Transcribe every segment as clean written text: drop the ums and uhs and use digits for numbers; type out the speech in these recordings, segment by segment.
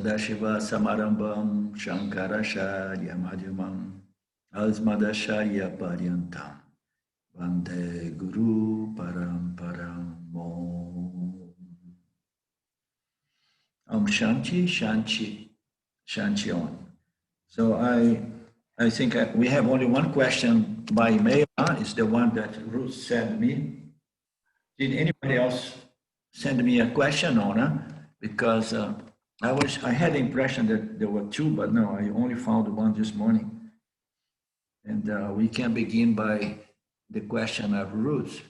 Sadashiva Samarambam Shankaracharya Madhyamam Asmadacharya Paryantam Vande Guru Paramparam Om Shanti Shanti Shanti On. So I think we have only one question by email. It's the one that Ruth sent me. Did anybody else send me a question on? Because I had the impression that there were two, but no, I only found one this morning. And we can begin by the question of Ruth.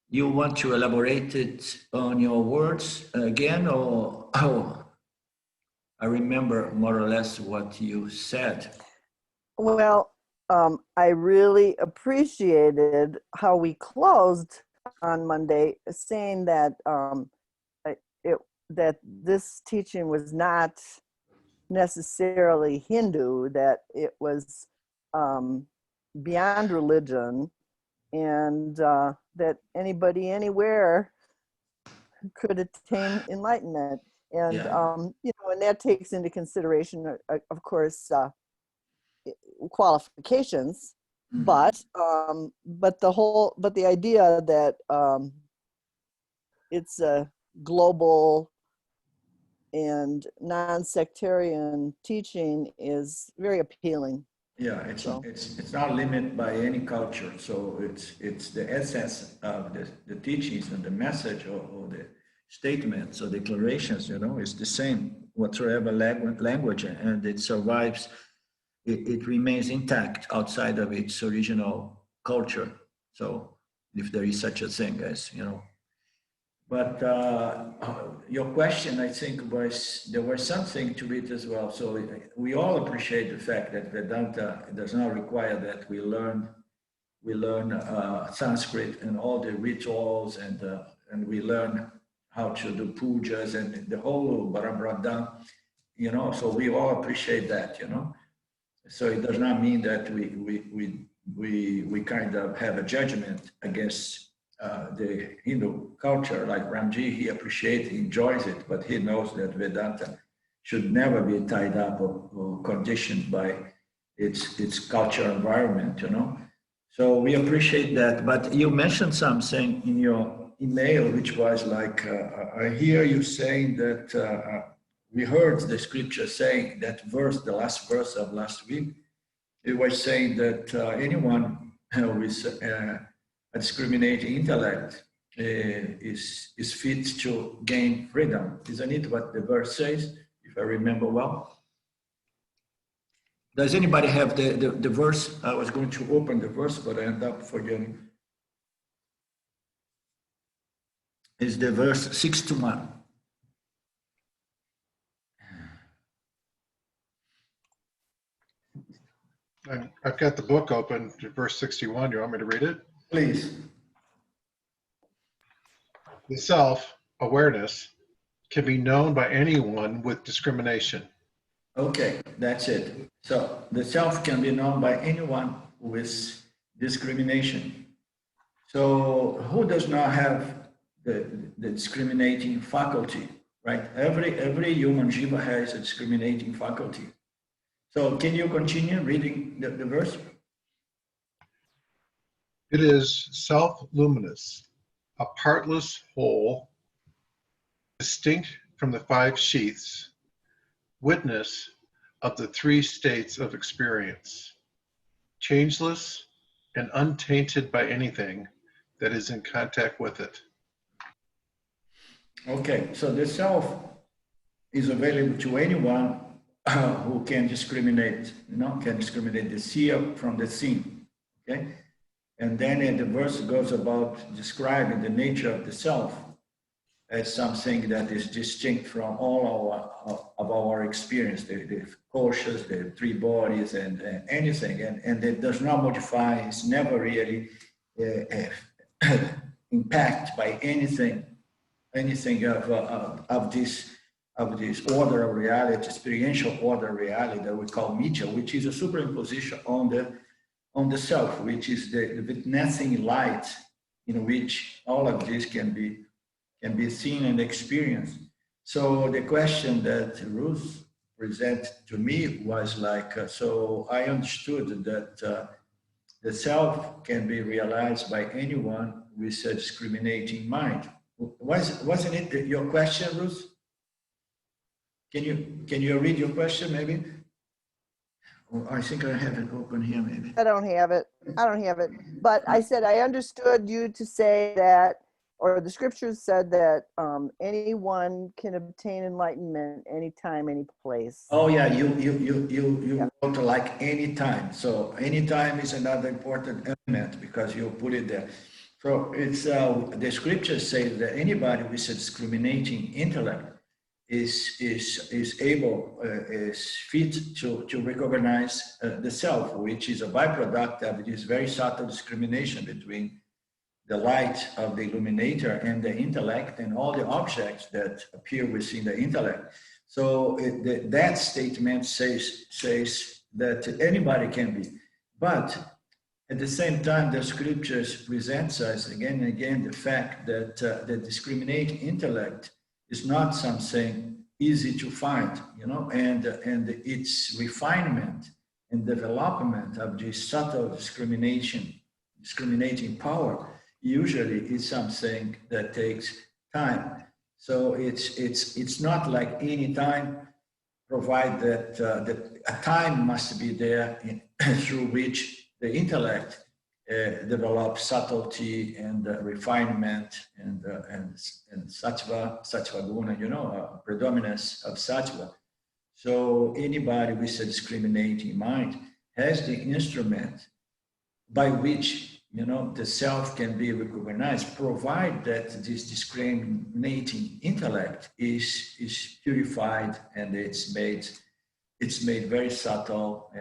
You want to elaborate it on your words again, or I remember more or less what you said. Well, I really appreciated how we closed on Monday, saying that that this teaching was not necessarily Hindu, that it was beyond religion, and that anybody anywhere could attain enlightenment. And you know, and that takes into consideration, of course, qualifications, but the idea that it's a global and non-sectarian teaching is very appealing. Yeah, it's not limited by any culture. So it's the essence of the teachings and the message or the statements or declarations, you know, is the same whatsoever language, and it survives. It remains intact outside of its original culture. So if there is such a thing as, you know. But your question, I think, there was something to it as well. So we all appreciate the fact that Vedanta does not require that we learn Sanskrit and all the rituals, and we learn how to do pujas and the whole Bharamradhan, you know. So we all appreciate that, you know. So it does not mean that we kind of have a judgment against the Hindu culture. Like Ramji, he appreciates, he enjoys it, but he knows that Vedanta should never be tied up or conditioned by its cultural environment, you know. So we appreciate that. But you mentioned something in your email, which was like, I hear you saying that we heard the scripture saying that verse, the last verse of last week, it was saying that anyone with a discriminating intellect is fit to gain freedom. Isn't it what the verse says, if I remember well? Does anybody have the verse? I was going to open the verse, but I ended up forgetting. It's the verse 6-1. I've got the book open to verse 61. You want me to read it? Please. The self-awareness can be known by anyone with discrimination. Okay, that's it. So the self can be known by anyone with discrimination. So who does not have the discriminating faculty, right? Every human jiva has a discriminating faculty. So can you continue reading the verse? It is self-luminous, a partless whole, distinct from the five sheaths, witness of the three states of experience, changeless and untainted by anything that is in contact with it. Okay, so the self is available to anyone who can discriminate, you know, can discriminate the seer from the seen, okay? And then the verse goes about describing the nature of the self as something that is distinct from all of our experience, the koshas, the three bodies, and anything, and it does not modify, it's never really impacted by anything of this order of reality, experiential order of reality that we call Mitya, which is a superimposition on the self, which is the witnessing light in which all of this can be seen and experienced. So the question that Ruth presented to me was like, so I understood that the self can be realized by anyone with a discriminating mind. Wasn't it your question, Ruth? Can you read your question maybe? Oh, I think I have it open here maybe. I don't have it. But I said, I understood you to say that, or the scriptures said that anyone can obtain enlightenment anytime, any place. Oh yeah, you wrote like anytime. So anytime is another important element because you put it there. So it's the scriptures say that anybody with a discriminating intellect is able, is fit to recognize the self, which is a byproduct of this very subtle discrimination between the light of the illuminator and the intellect and all the objects that appear within the intellect. So that statement says that anybody can be, but at the same time, the scriptures presents us again and again the fact that the discriminating intellect is not something easy to find, you know, and its refinement and development of this subtle discriminating power usually is something that takes time. So it's not like any time, provide that a time must be there through which the intellect develops subtlety and refinement and sattva guna, you know, predominance of sattva. So anybody with a discriminating mind has the instrument by which, you know, the self can be recognized, provide that this discriminating intellect is purified and it's made very subtle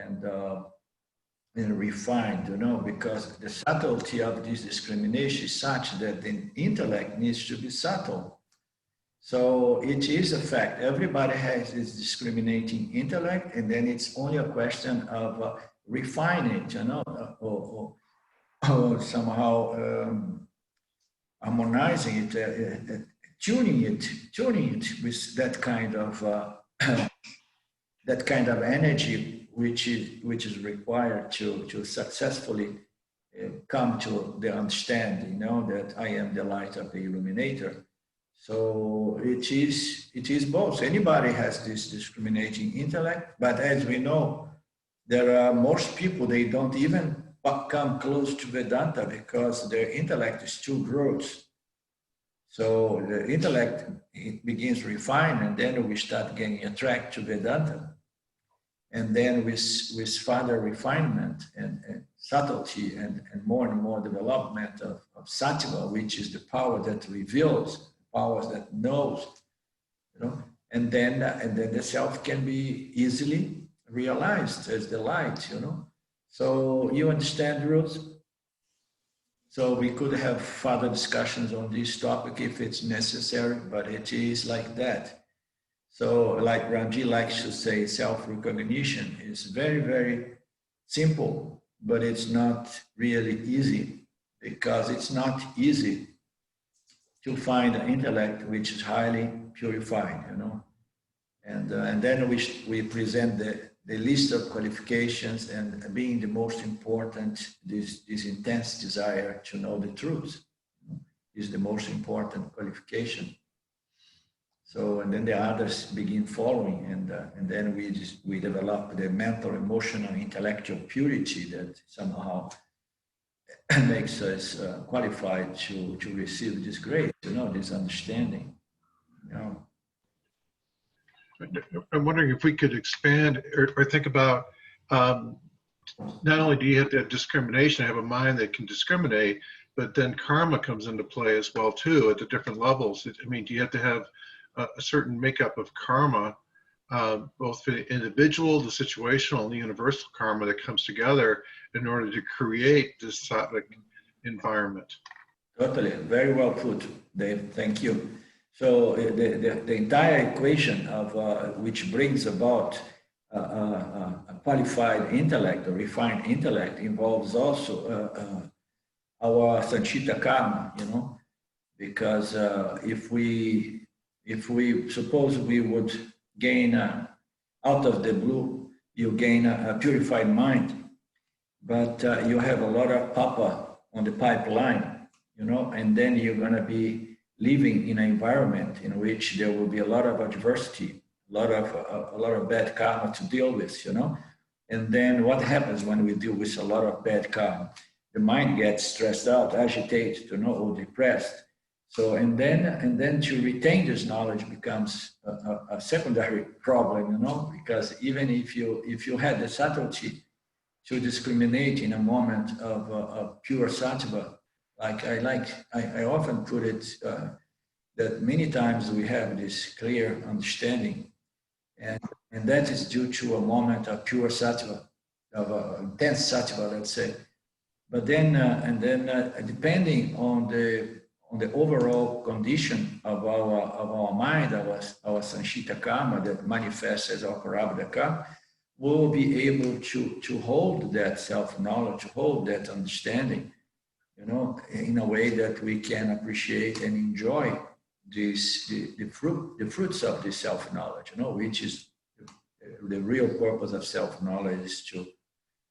and refined, you know, because the subtlety of this discrimination is such that the intellect needs to be subtle. So it is a fact. Everybody has this discriminating intellect, and then it's only a question of refining it, you know, or somehow harmonizing it, tuning it with that kind of energy which is required to successfully come to the understanding, you know, that I am the light of the illuminator. So it is both. Anybody has this discriminating intellect, but as we know, there are most people, they don't even come close to Vedanta because their intellect is too gross. So the intellect, it begins to refine, and then we start getting attracted to Vedanta. And then with further refinement and subtlety and more development of sattva, which is the power that reveals, power that knows, you know, and then the self can be easily realized as the light, you know. So you understand, Ruth? So we could have further discussions on this topic if it's necessary, but it is like that. So like Ramji likes to say, self-recognition is very, very simple, but it's not really easy because it's not easy to find an intellect which is highly purified, you know. And then we present the list of qualifications, and being the most important, this intense desire to know the truth is the most important qualification. So, and then the others begin following, and then we develop the mental, emotional, intellectual purity that somehow makes us qualified to receive this grace, you know, this understanding, you know. I'm wondering if we could expand or think about, not only do you have to have discrimination, have a mind that can discriminate, but then karma comes into play as well too at the different levels. I mean, do you have to have a certain makeup of karma, both for the individual, the situational, and the universal karma that comes together in order to create this sattvic environment? Totally, very well put, Dave. Thank you. So the entire equation of which brings about a qualified intellect, a refined intellect, involves also our sanchita karma, you know, because if we If we suppose we would gain out of the blue, you gain a purified mind, but you have a lot of papa on the pipeline, you know, and then you're going to be living in an environment in which there will be a lot of adversity, a lot of bad karma to deal with, you know. And then what happens when we deal with a lot of bad karma? The mind gets stressed out, agitated, you know, or depressed. So and then to retain this knowledge becomes a secondary problem, you know, because even if you had the subtlety to discriminate in a moment of pure sattva, I often put it that many times we have this clear understanding, and that is due to a moment of pure sattva, of intense sattva, let's say. But then depending on the overall condition of our mind, our sanchita karma that manifests as our prarabdha karma, we'll be able to hold that self-knowledge, to hold that understanding, you know, in a way that we can appreciate and enjoy the fruits of this self-knowledge, you know, which is the real purpose of self-knowledge, is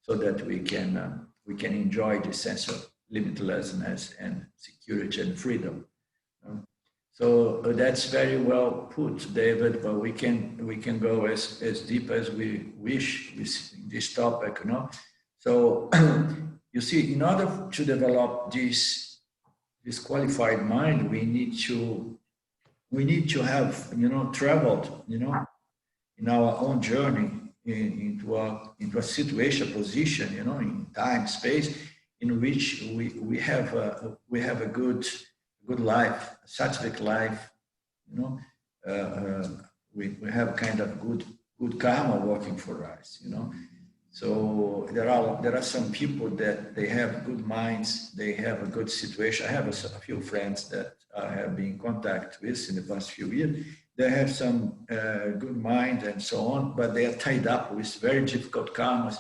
so that we can enjoy the sense of limitlessness and security and freedom. So that's very well put, David, but we can go as deep as we wish with this topic, you know. So you see, in order to develop this qualified mind, we need to have, you know, traveled, you know, in our own journey into a situation, position, you know, in time, space, in which we have a good life, a sattvic life, you know. We have kind of good karma working for us, you know. So there are some people that they have good minds, they have a good situation. I have a few friends that I have been in contact with in the past few years. They have some good mind and so on, but they are tied up with very difficult karmas,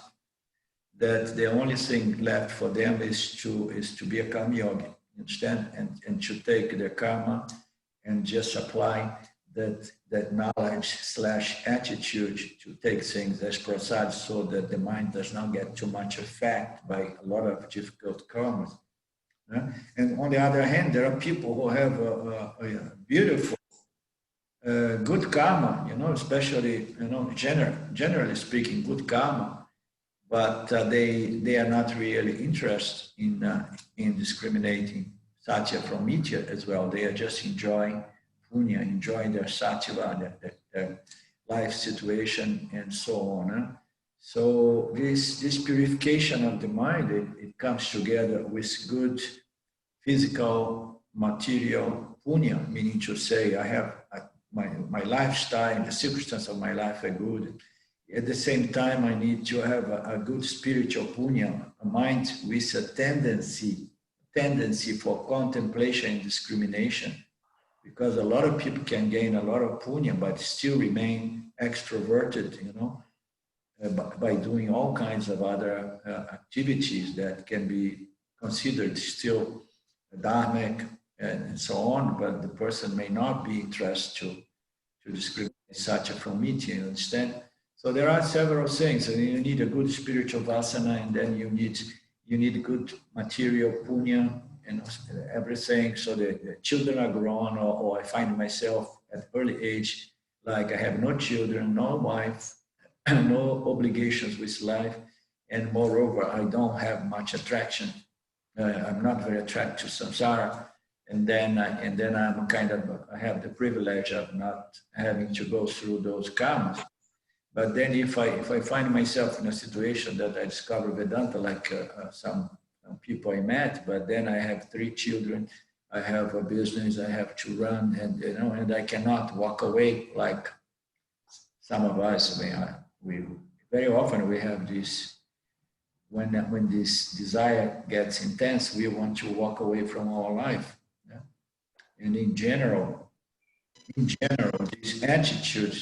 that the only thing left for them is to be a karma yogi, understand, and to take their karma and just apply that knowledge / attitude to take things as prasad, so that the mind does not get too much affected by a lot of difficult karmas. And on the other hand, there are people who have a beautiful, good karma, you know, especially, you know, generally speaking, good karma, but they are not really interested in discriminating satya from mithya as well. They are just enjoying punya, enjoying their sattva, their life situation, and so on. So this purification of the mind, it comes together with good physical, material punya, meaning to say, I have my lifestyle and the circumstances of my life are good. At the same time, I need to have a good spiritual punya, a mind with a tendency for contemplation and discrimination, because a lot of people can gain a lot of punya but still remain extroverted, you know, by doing all kinds of other activities that can be considered still dharmic and so on, but the person may not be interested to discriminate satya from mithya, you understand? So there are several things, and you need a good spiritual vasana, and then you need good material punya and everything, so the children are grown, or I find myself at early age, like I have no children, no wife, no obligations with life, and moreover, I don't have much attraction. I'm not very attracted to samsara, and then I'm I have the privilege of not having to go through those karmas. But then if I find myself in a situation that I discover Vedanta, like some people I met, but then I have 3 children, I have a business I have to run, and you know, and I cannot walk away like some of us. We very often we have this, when this desire gets intense, we want to walk away from our life. Yeah? And in general, this attitude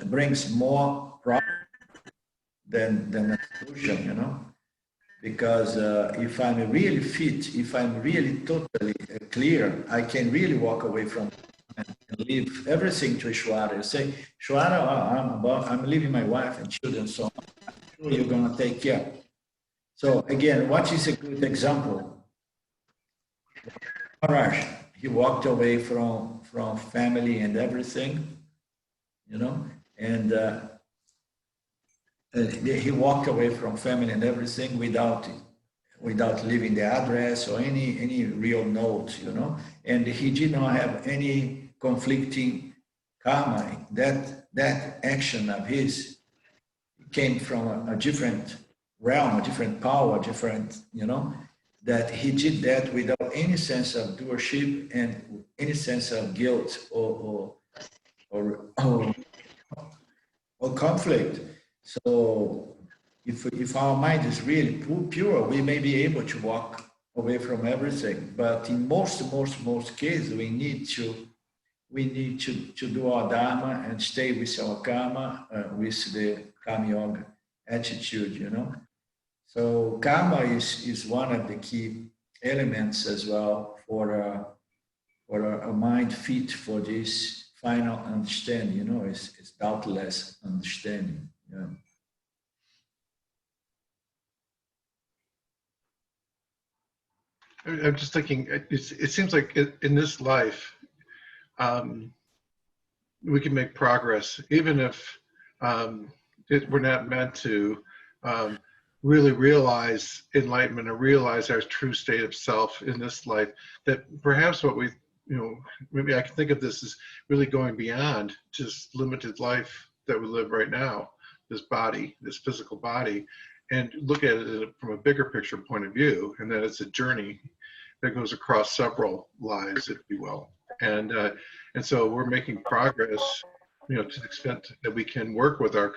brings more problems than a solution, you know. because if I'm really fit, if I'm really totally clear, I can really walk away from and leave everything to Shwara. You say, Shwara, I'm leaving my wife and children, so I'm sure you're going to take care. So again, what is a good example? Maharaj, he walked away from family and everything, you know, and he walked away from family and everything without leaving the address or any real note, you know, and he did not have any conflicting karma. That action of his came from a different realm, a different power, different, you know, that he did that without any sense of doership and any sense of guilt or conflict. So if our mind is really pure, we may be able to walk away from everything. But in most cases, we need to do our dharma and stay with our karma, with the karma yoga attitude, you know. So karma is one of the key elements as well for a mind fit for this final understanding, you know, it's doubtless understanding. Yeah. I'm just thinking, it seems like in this life, we can make progress, even if we're not meant to really realize enlightenment or realize our true state of self in this life. That perhaps what we, you know, maybe I can think of this as really going beyond just limited life that we live right now, this body, this physical body, and look at it from a bigger picture point of view, and that it's a journey that goes across several lives, if you will. And so we're making progress, you know, to the extent that we can work with our.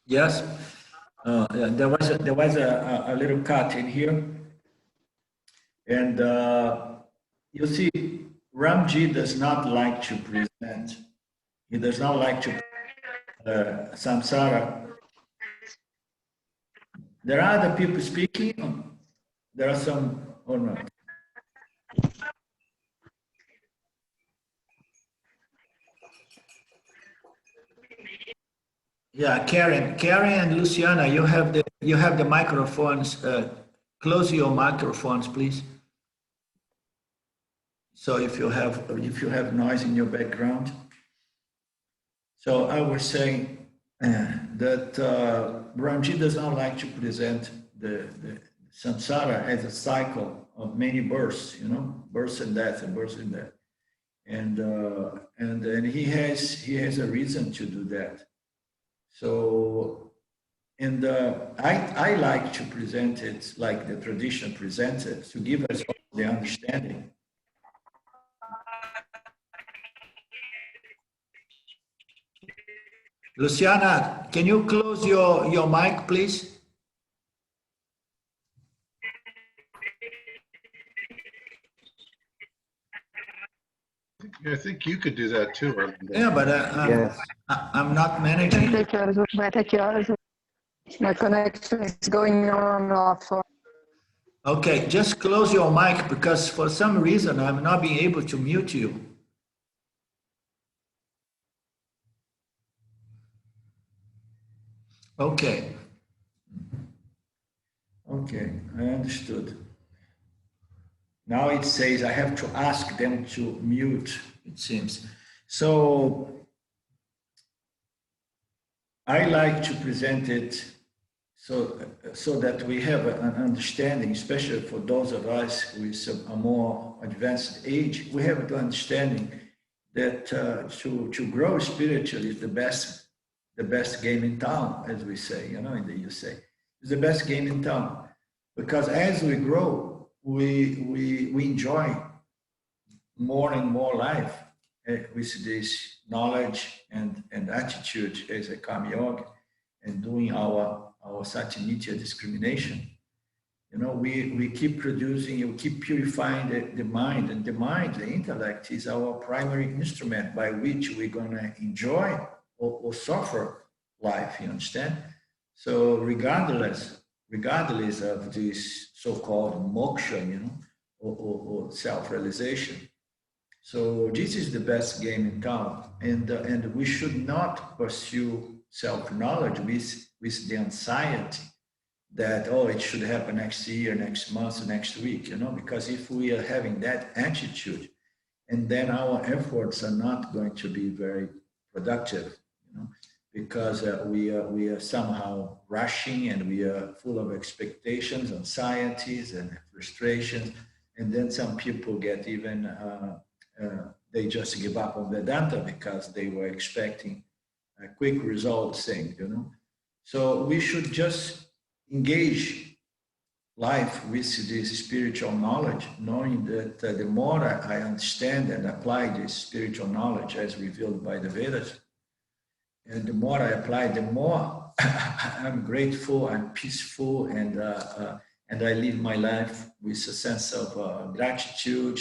Yes, there was a little cut in here, and you see, Ramji does not like to present. He does not like to samsara. There are other people speaking. There are some or not. Yeah, Karen and Luciana, you have the microphones. Close your microphones, please. So if you have noise in your background. So I was saying that Ramji does not like to present the samsara as a cycle of many births, you know, births and death and births and death, and he has a reason to do that. So, and I like to present it like the tradition presents it, to give us the understanding. Luciana, can you close your mic, please? I think you could do that too, Arlindo. Yeah, but Yes. I'm not managing. My connection is going on and off. Okay, just close your mic because for some reason I'm not being able to mute you. Okay. Okay, I understood. Now it says I have to ask them to mute, it seems. So I like to present it so that we have an understanding, especially for those of us with a more advanced age, we have the understanding that to grow spiritually is the best game in town, as we say, you know, in the USA. It's the best game in town because as we grow, we enjoy more and more life with this knowledge and attitude as a karma yoga and doing our our Satyanitya discrimination. You know, we keep producing, we keep purifying the mind, and the mind, the intellect, is our primary instrument by which we're gonna enjoy or suffer life. You understand? So regardless of this so-called moksha, you know, or self-realization. So this is the best game in town, and we should not pursue self-knowledge with the anxiety that, oh, it should happen next year, next month, next week, you know, because if we are having that attitude, and then our efforts are not going to be very productive, you know, because we are somehow rushing, and we are full of expectations, anxieties, and frustrations, and then some people get even they just give up on Vedanta because they were expecting a quick result thing, you know. So we should just engage life with this spiritual knowledge, knowing that the more I understand and apply this spiritual knowledge as revealed by the Vedas, and the more I apply, the more I'm grateful, I'm peaceful, and I live my life with a sense of gratitude.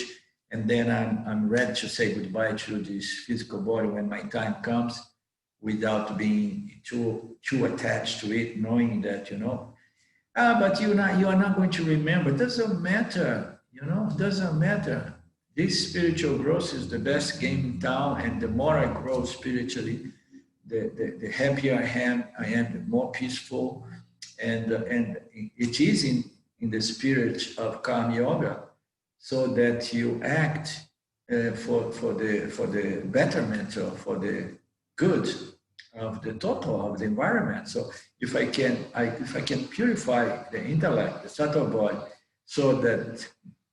And then I'm ready to say goodbye to this physical body when my time comes, without being too attached to it, knowing that, you know, but you are not going to remember. It doesn't matter, you know, it doesn't matter. This spiritual growth is the best game in town, and the more I grow spiritually, the happier I am, the more peaceful, and it is in the spirit of Karma Yoga, so that you act for the betterment or for the good of the total of the environment. So if I can purify the intellect, the subtle body, so that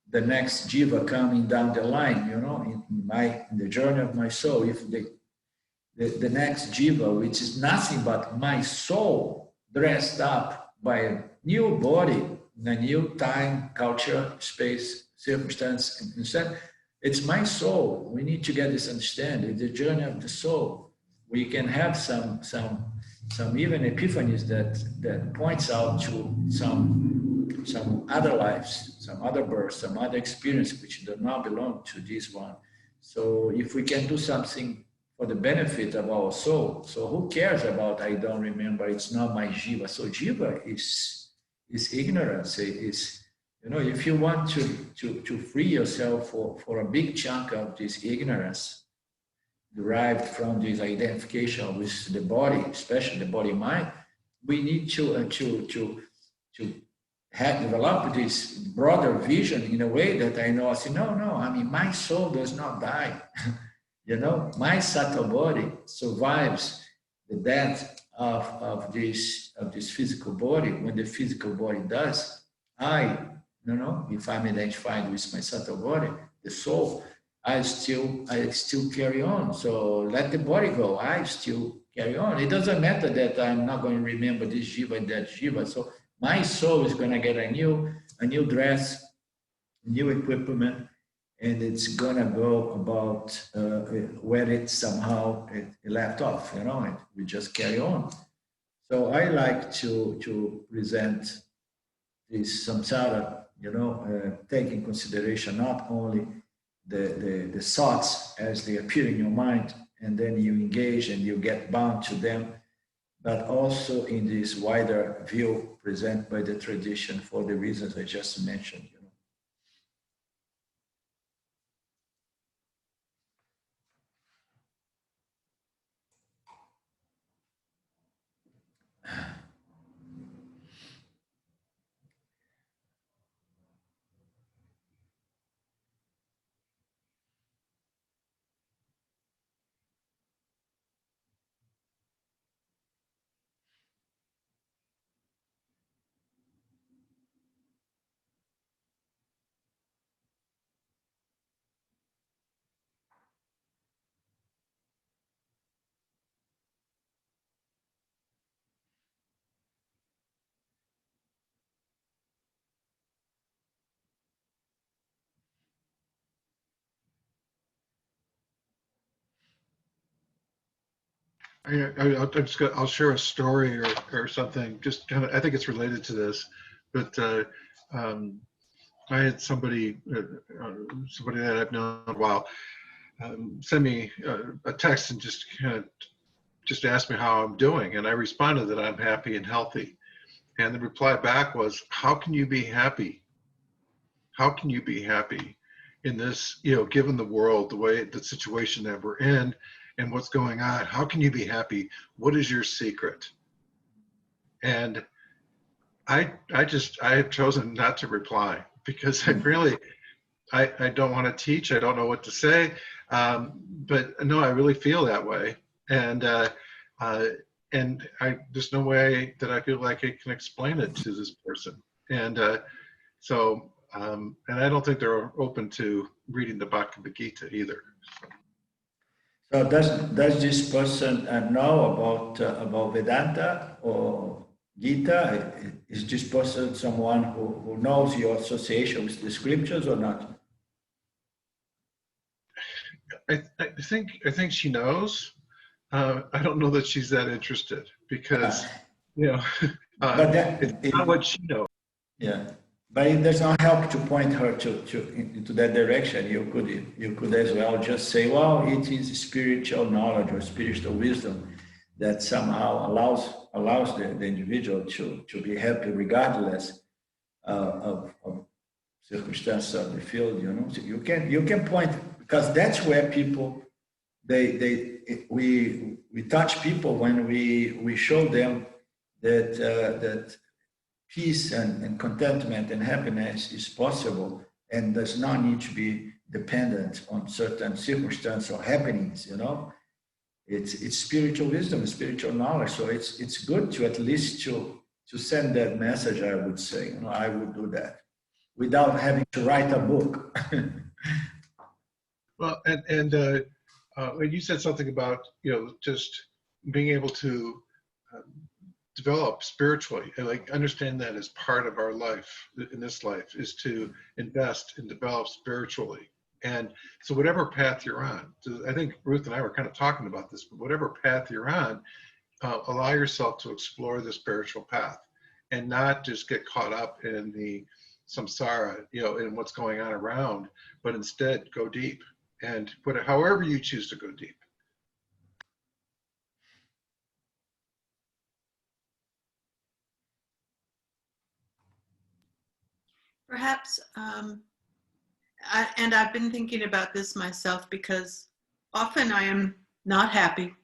the next jiva coming down the line, you know, in the journey of my soul, if the next jiva, which is nothing but my soul dressed up by a new body, in a new time, culture, space, circumstance, and instead, it's my soul. We need to get this understanding. The journey of the soul. We can have some even epiphanies that points out to some other lives, some other births, some other experience which do not belong to this one. So if we can do something for the benefit of our soul, so who cares about I don't remember? It's not my jiva. So jiva is ignorance. Is, you know, if you want to free yourself for a big chunk of this ignorance derived from this identification with the body, especially the body mind, we need to develop this broader vision in a way that I know, I say, no, I mean, my soul does not die. You know, my subtle body survives the death of this physical body. When the physical body does, you know, if I'm identified with my subtle body, the soul, I still carry on. So let the body go. I still carry on. It doesn't matter that I'm not going to remember this jiva and that jiva. So my soul is going to get a new dress, new equipment, and it's going to go about where it somehow left off. You know, and we just carry on. So I like to present this samsara, you know, take in consideration not only the thoughts as they appear in your mind, and then you engage and you get bound to them, but also in this wider view presented by the tradition for the reasons I just mentioned. You know. I'll share a story or something. Just kind of, I think it's related to this, but I had somebody that I've known a while send me a text and just ask me how I'm doing, and I responded that I'm happy and healthy. And the reply back was, "How can you be happy? How can you be happy in this? Given the world, the situation that we're in, and what's going on, how can you be happy? What is your secret?" And I have chosen not to reply because I don't want to teach. I don't know what to say, but no, I really feel that way, and there's no way that I feel like I can explain it to this person, and and I don't think they're open to reading the Bhagavad Gita either. So does this person know about Vedanta or Gita? Is this person someone who knows your association with the scriptures or not? I think she knows. I don't know that she's that interested because But it's not what she knows. Yeah, but it does not help to point her into that direction. You could as well just say, well, it is spiritual knowledge or spiritual wisdom that somehow allows the individual to be happy regardless of circumstances of the field. So you can point, because that's where people we touch people when we show them that peace and contentment and happiness is possible and does not need to be dependent on certain circumstances or happenings. It's spiritual wisdom, spiritual knowledge. So it's good to at least to send that message. I would say, I would do that without having to write a book. Well, and you said something about just being able to develop spiritually, and understand that as part of our life in this life is to invest and develop spiritually. And so whatever path you're on, I think Ruth and I were kind of talking about this, but whatever path you're on, allow yourself to explore the spiritual path and not just get caught up in the samsara, in what's going on around, but instead go deep and put it however you choose to go deep. Perhaps, and I've been thinking about this myself, because often I am not happy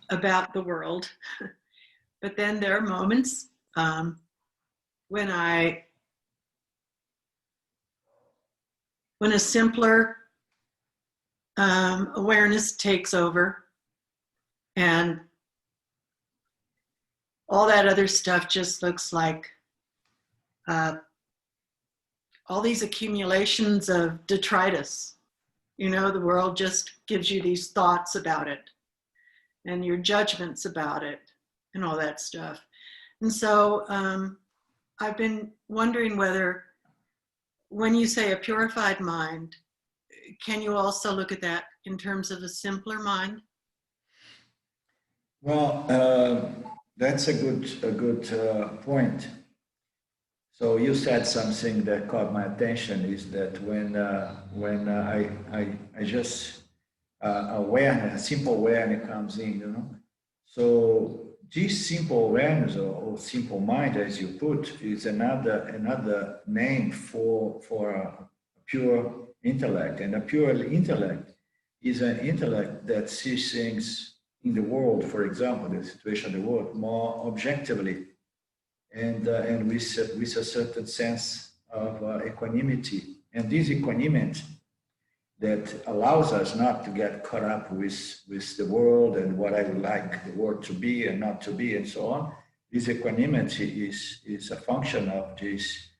about the world, but then there are moments when a simpler awareness takes over, and all that other stuff just looks like all these accumulations of detritus. The world just gives you these thoughts about it and your judgments about it and all that stuff. And so I've been wondering whether, when you say a purified mind, can you also look at that in terms of a simpler mind? Well, that's a good point. So you said something that caught my attention, is that when I just awareness, simple awareness comes in, So this simple awareness or simple mind, as you put, is another name for a pure intellect, and a pure intellect is an intellect that sees things in the world, for example, the situation of the world, more objectively. And with a certain sense of equanimity. And this equanimity that allows us not to get caught up with the world and what I would like the world to be and not to be and so on. This equanimity is a function of this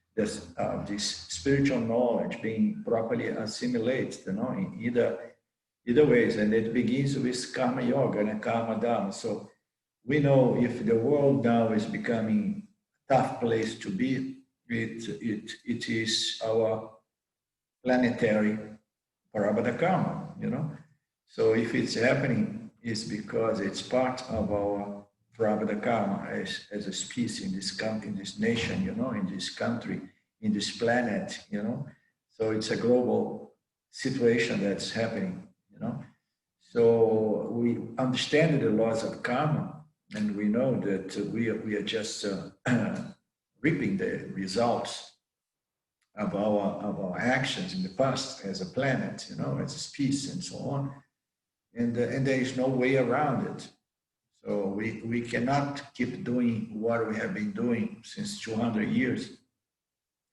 spiritual knowledge being properly assimilated, in either ways. And it begins with karma yoga and karma dharma. So we know if the world now is becoming tough place to be, it is our planetary parabada karma, So if it's happening is because it's part of our Prabhupada karma as a species in this nation, in this country, in this planet, So it's a global situation that's happening, So we understand the laws of karma, and we know that we are just reaping the results of our actions in the past as a planet, as a species and so on. And there is no way around it. So we cannot keep doing what we have been doing since 200 years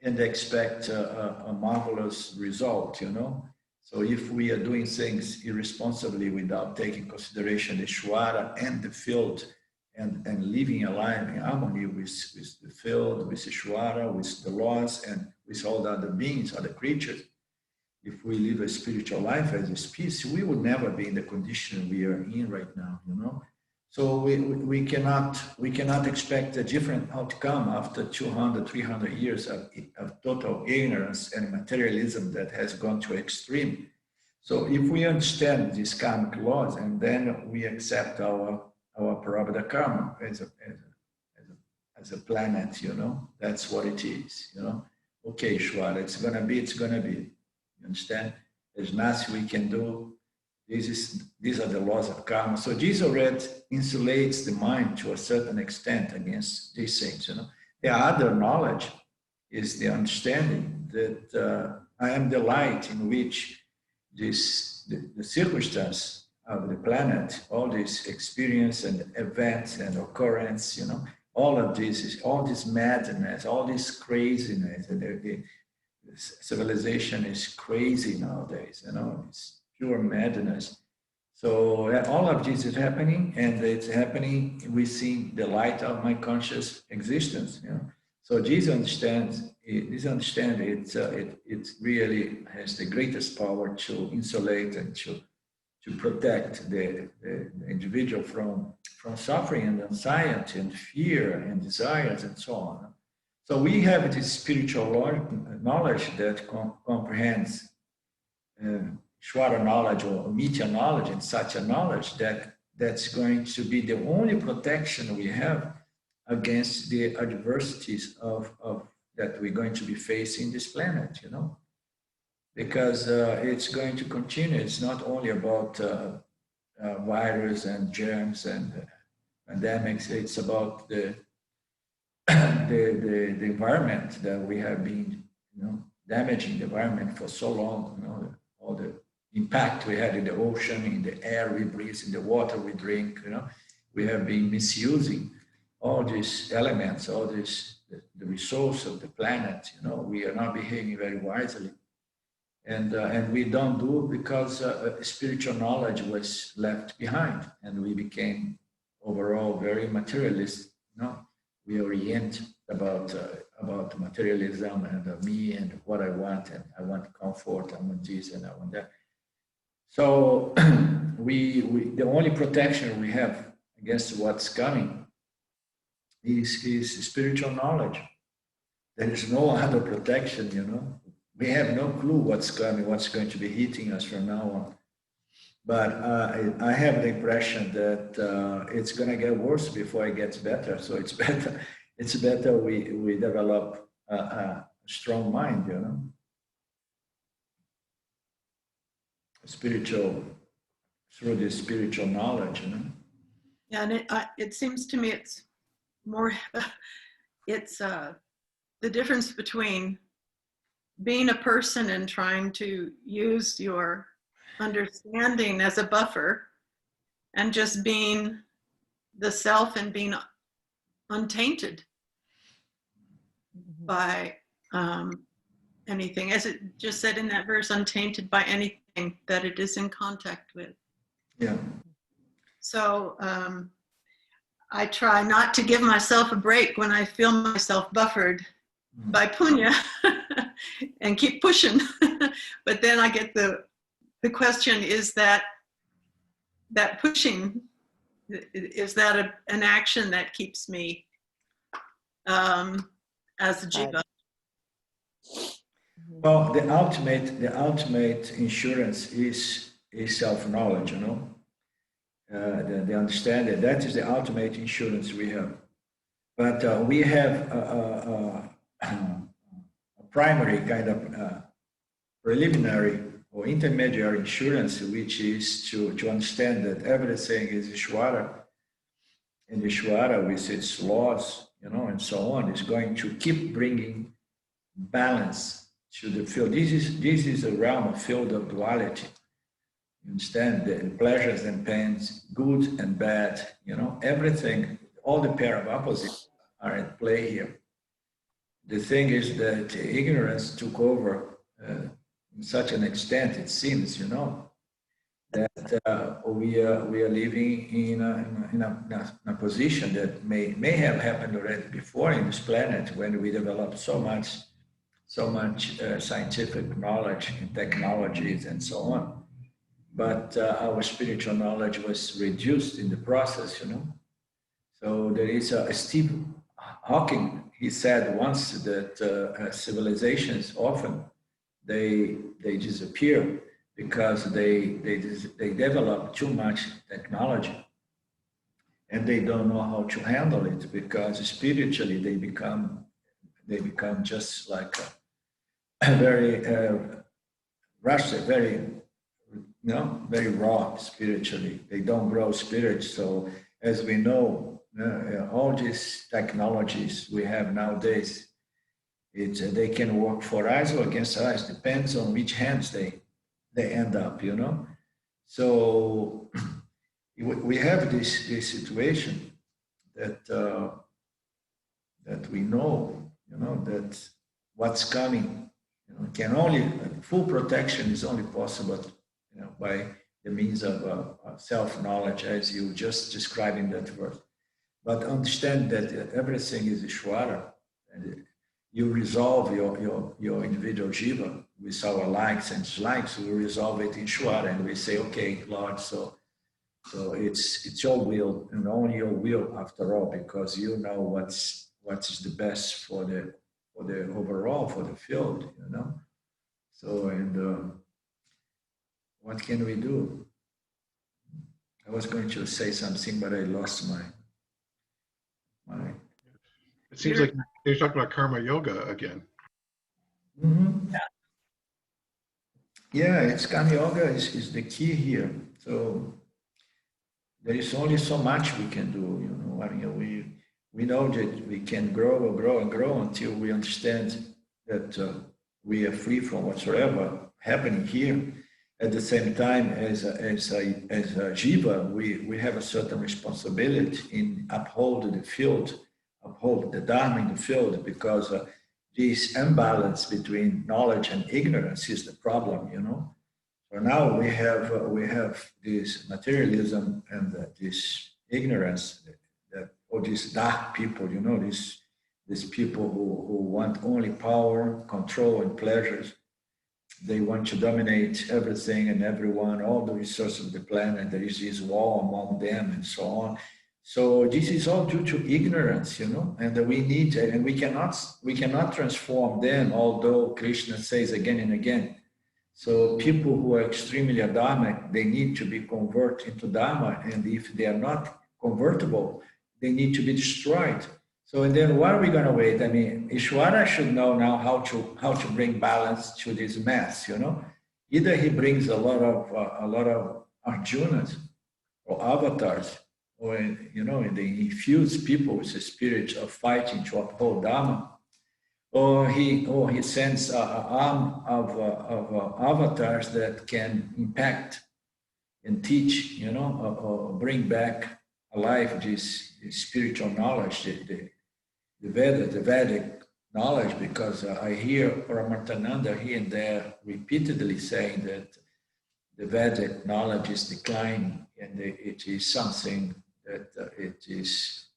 and expect a marvelous result, So if we are doing things irresponsibly without taking consideration the shwara and the field and living a life in harmony with the field, with the shwara, with the laws, and with all the other beings, other creatures, if we live a spiritual life as a species, we would never be in the condition we are in right now, So we cannot expect a different outcome after 200, 300 years of total ignorance and materialism that has gone to extreme. So if we understand these karmic laws and then we accept our Prabhupada karma as a planet, that's what it is, Okay, Shwara, it's gonna be. You understand? There's nothing we can do. These are the laws of karma. So this already insulates the mind to a certain extent against these things. The other knowledge is the understanding that I am the light in which the circumstance of the planet, all this experience and events and occurrence, all of this all this madness, all this craziness, and the civilization is crazy nowadays, it's pure madness. So all of this is happening, and it's happening within the light of my conscious existence. So this understanding, it really has the greatest power to insulate and to protect the individual from suffering and anxiety and fear and desires and so on. So we have this spiritual knowledge that comprehends Shwara knowledge or Mithya knowledge and Satya knowledge that's going to be the only protection we have against the adversities of that we're going to be facing this planet, because it's going to continue. It's not only about virus and germs and pandemics. It's about the environment that we have been, damaging the environment for so long. All the impact we had in the ocean, in the air we breathe, in the water we drink. We have been misusing all these elements, all this the resource of the planet. We are not behaving very wisely, and we don't do it because spiritual knowledge was left behind, and we became overall very materialist. We orient about materialism and me and what I want, and I want comfort, I want this and I want that. So we the only protection we have against what's coming is spiritual knowledge. There is no other protection, We have no clue what's coming, what's going to be hitting us from now on. But I have the impression that it's going to get worse before it gets better. So it's better we develop a strong mind, spiritual, through this spiritual knowledge, Yeah, and it seems to me it's more, it's the difference between being a person and trying to use your understanding as a buffer and just being the self and being untainted by anything, as it just said in that verse, untainted by anything that it is in contact with. Yeah. So I try not to give myself a break when I feel myself buffered by punya and keep pushing. But then I get the question, is that pushing, is that an action that keeps me as a jiva? Well, the ultimate insurance is self-knowledge, they understand that that is the ultimate insurance we have. But we have a primary kind of preliminary or intermediary insurance, which is to understand that everything is Ishvara, and Ishvara with its laws, and so on, is going to keep bringing balance to the field. This is a realm, a field of duality. You understand the pleasures and pains, good and bad, everything, all the pair of opposites are at play here. The thing is that ignorance took over in such an extent, it seems, that we are living in a position that may have happened already before in this planet, when we developed so much scientific knowledge and technologies and so on. But our spiritual knowledge was reduced in the process, So there is Steve Hawking, he said once that civilizations often they disappear because they develop too much technology and they don't know how to handle it, because spiritually they become just like a very rushed, very raw spiritually. They don't grow spirit. So as we know, all these technologies we have nowadays, they can work for us or against us, depends on which hands they end up, So we have this situation that we know, that what's coming, can only, full protection is only possible, by the means of self-knowledge, as you just described in that verse. But understand that everything is Ishvara, and you resolve your individual jiva with our likes and dislikes. We resolve it in Ishvara, and we say, okay, Lord, so it's your will, and only your will after all, because you know what is the best for the overall, for the field, So, and what can we do? I was going to say something, but I lost my. It seems like you're talking about karma yoga again. Mm-hmm. Yeah, it's karma yoga is the key here. So there is only so much we can do. We know that we can grow and grow and grow until we understand that we are free from whatsoever happening here. At the same time, as a jiva, we have a certain responsibility in upholding the field, uphold the dharma in the field, because this imbalance between knowledge and ignorance is the problem, So now we have this materialism and this ignorance, that all these dark people, these people who want only power, control, and pleasures. They want to dominate everything and everyone, all the resources of the planet. There is this war among them and so on. So this is all due to ignorance, and we cannot transform them, although Krishna says again and again. So people who are extremely adharmic, they need to be converted into Dharma, and if they are not convertible, they need to be destroyed. So, and then what are we going to wait? I mean, Ishvara should know now how to bring balance to this mess, Either he brings a lot of Arjunas or avatars, or they infuse people with the spirit of fighting to uphold Dharma, or he sends an arm of avatars that can impact and teach, or bring back alive this spiritual knowledge, the Vedic knowledge, because I hear Paramarthananda here and there repeatedly saying that the Vedic knowledge is declining, and it is something that it's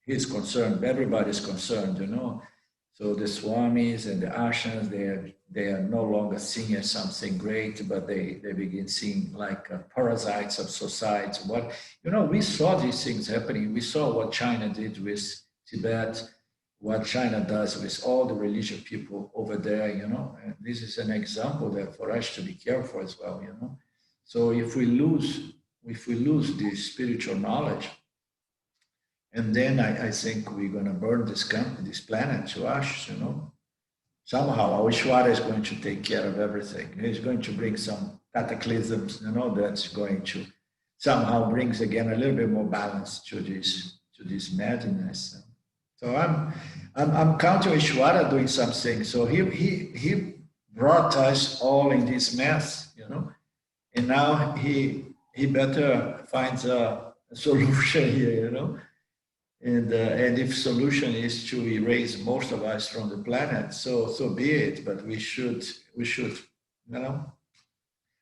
he's concerned, everybody's concerned, So the Swamis and the Ashrams, they are no longer seen as something great, but they begin seeing like parasites of society. We saw these things happening. We saw what China did with Tibet, what China does with all the religious people over there, and this is an example that for us to be careful as well, So if we lose if we lose this spiritual knowledge, and then I think we're going to burn this planet to ash, you know. Somehow, Ishvara is going to take care of everything. He's going to bring some cataclysms, you know, that's going to somehow brings again a little bit more balance to this madness. So I'm counting Ishvara doing something. So he brought us all in this mess, you know, and now he better finds a solution here, you know. And if solution is to erase most of us from the planet, so be it. But we should, you know,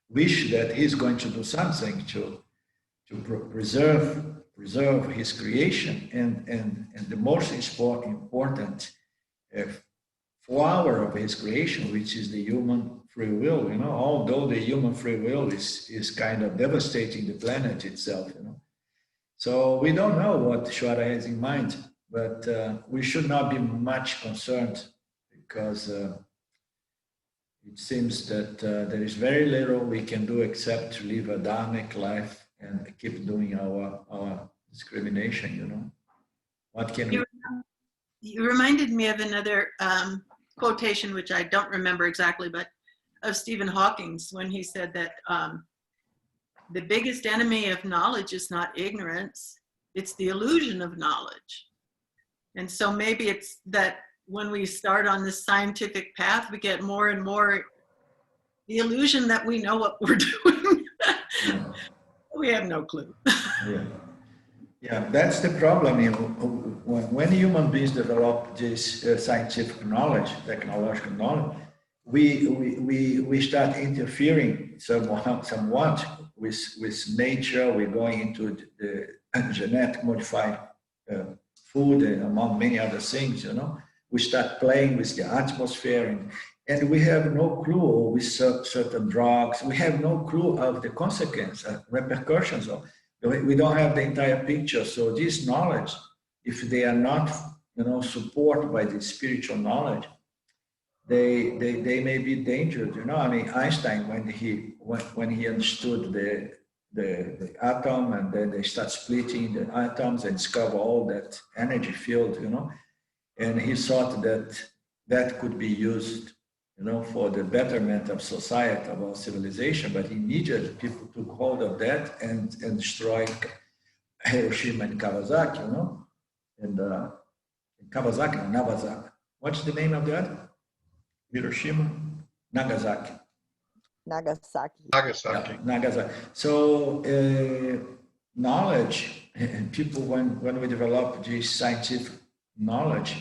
wish that he's going to do something to preserve his creation, and the most important flower of his creation, which is the human free will. You know, although the human free will is kind of devastating the planet itself, you know. So we don't know what Ishvara has in mind, but we should not be much concerned, because it seems that there is very little we can do except to live a dharmic life and keep doing our discrimination, you know. What can we? You reminded me of another quotation, which I don't remember exactly, but of Stephen Hawking's, when he said that the biggest enemy of knowledge is not ignorance, it's the illusion of knowledge. And so maybe it's that when we start on this scientific path, we get more and more the illusion that we know what we're doing. Yeah. We have no clue. Yeah, that's the problem. You know, when human beings develop this scientific knowledge, technological knowledge, we start interfering somewhat with nature. We're going into the genetic modified food, and among many other things, you know. We start playing with the atmosphere, and we have no clue with certain drugs. We have no clue of the consequence, repercussions of. We don't have the entire picture. So this knowledge, if they are not, you know, supported by the spiritual knowledge, they may be dangerous. You know, I mean, Einstein, when he understood the atom, and then they start splitting the atoms and discover all that energy field, you know, and he thought that could be used, you know, for the betterment of society, of our civilization. But immediately people took hold of that and destroyed Hiroshima and Kawasaki, you know, and Kawasaki or Nagasaki. What's the name of that? Hiroshima, Nagasaki. Nagasaki. Nagasaki. Yeah, Nagasaki. So knowledge, and people, when we develop this scientific knowledge,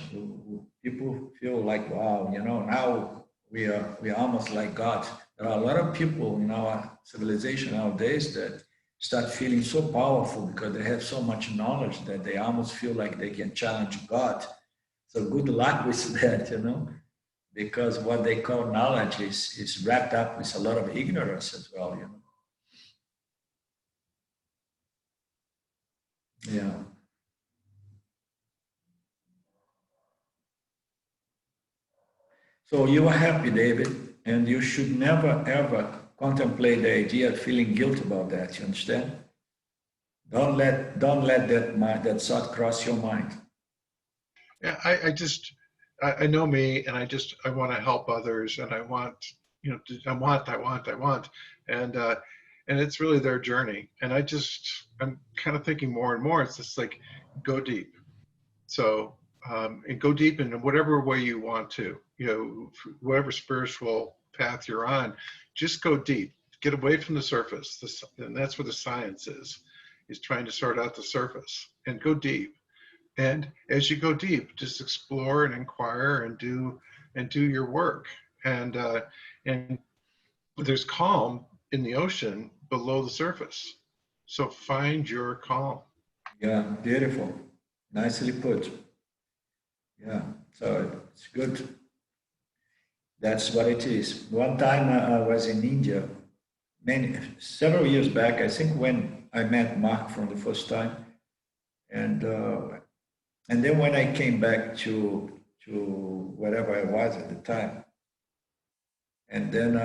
people feel like, wow, you know, now we are almost like God. There are a lot of people in our civilization nowadays that start feeling so powerful because they have so much knowledge that they almost feel like they can challenge God. So good luck with that, you know, because what they call knowledge is wrapped up with a lot of ignorance as well, you know. Yeah. So you are happy, David, and you should never, ever contemplate the idea of feeling guilt about that, you understand? Don't let that thought cross your mind. Yeah, I know me, and I want to help others, and I want, you know, I want, and it's really their journey. And I'm kind of thinking more and more, it's just like, go deep. So, and go deep in whatever way you want to, you know, whatever spiritual path you're on, just go deep, get away from the surface. And that's where the science is trying to sort out the surface, and go deep. And as you go deep, just explore and inquire and do your work. And there's calm in the ocean below the surface. So find your calm. Yeah, beautiful. Nicely put. Yeah, so it's good. That's what it is. One time I was in India, several years back, I think, when I met Mark for the first time. And then when I came back to wherever I was at the time, and then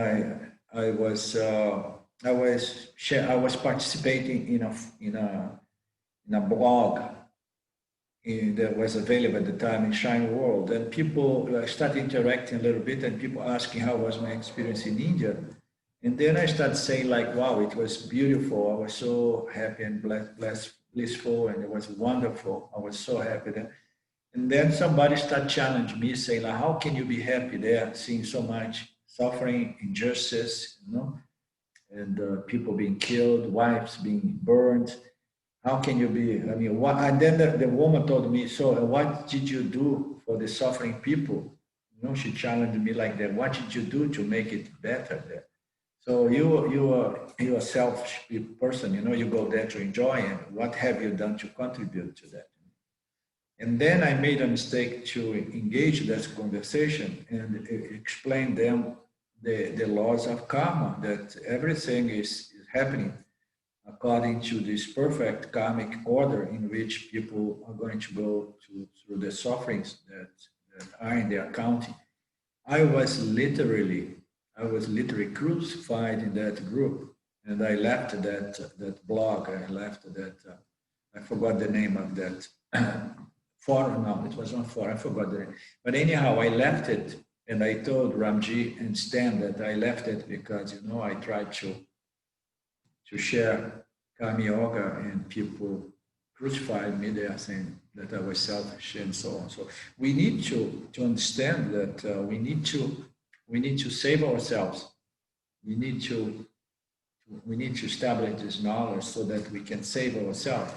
I was I was participating in a blog that was available at the time in Shine World, and people started interacting a little bit, and people asking how was my experience in India. And then I started saying like, wow, it was beautiful. I was so happy and blissful, and it was wonderful. I was so happy there. And then somebody started challenging me, saying like, how can you be happy there, seeing so much suffering, injustice, and people being killed, wives being burned. How can you be? I mean, what? And then the woman told me, so what did you do for the suffering people? She challenged me like that. What did you do to make it better there? So you're a selfish person. You go there to enjoy, and what have you done to contribute to that? And then I made a mistake to engage that conversation and explain them the laws of karma, that everything is happening according to this perfect karmic order in which people are going to go through the sufferings that are in their county. I was literally crucified in that group, and I left that blog. I left that. I forgot the name of that forum. No, it was not forum. I forgot the name. But anyhow, I left it, and I told Ramji and Stan that I left it because I tried to share Karma Yoga, and people crucified me there, saying that I was selfish and so on. So we need to understand that we need to save ourselves. We need to establish this knowledge so that we can save ourselves,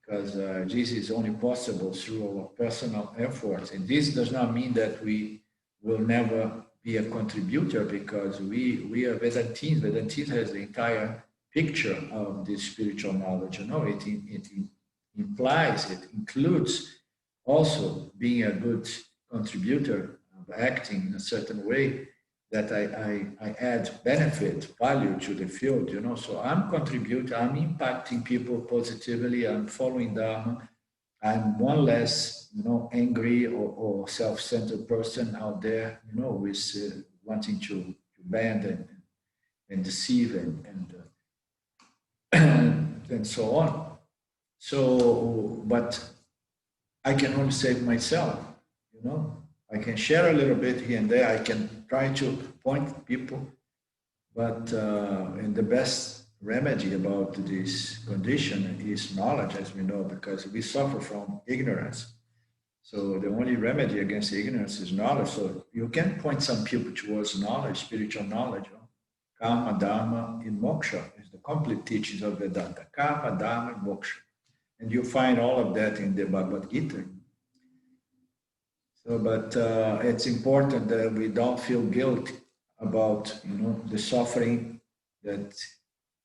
because this is only possible through our personal efforts. And this does not mean that we will never be a contributor, because we are Vedantins. Vedantins has the entire picture of this spiritual knowledge. It implies, it includes also being a good contributor, of acting in a certain way that I add benefit, value to the field, So I'm contributing, I'm impacting people positively, I'm following Dharma. I'm one less, angry or self-centered person out there, with wanting to bend and deceive and so on. So, but I can only save myself, I can share a little bit here and there. I can try to point people, but and the best remedy about this condition is knowledge, as we know, because we suffer from ignorance. So the only remedy against ignorance is knowledge. So you can point some people towards knowledge, spiritual knowledge. Karma, Dharma, and Moksha is the complete teachings of Vedanta. Karma, Dharma, and Moksha. And you find all of that in the Bhagavad Gita. So, but it's important that we don't feel guilt about, the suffering that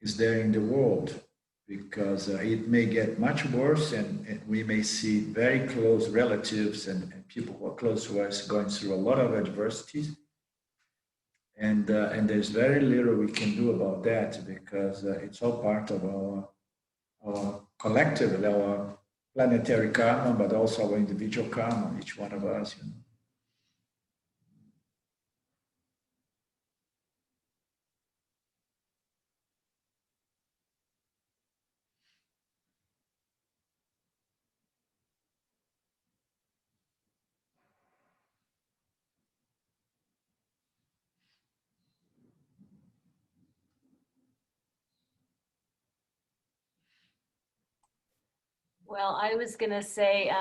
is there in the world, because it may get much worse, and we may see very close relatives and people who are close to us going through a lot of adversities. And there's very little we can do about that, because it's all part of our collective, our planetary karma, but also our individual karma, each one of us. Well, I was going to say,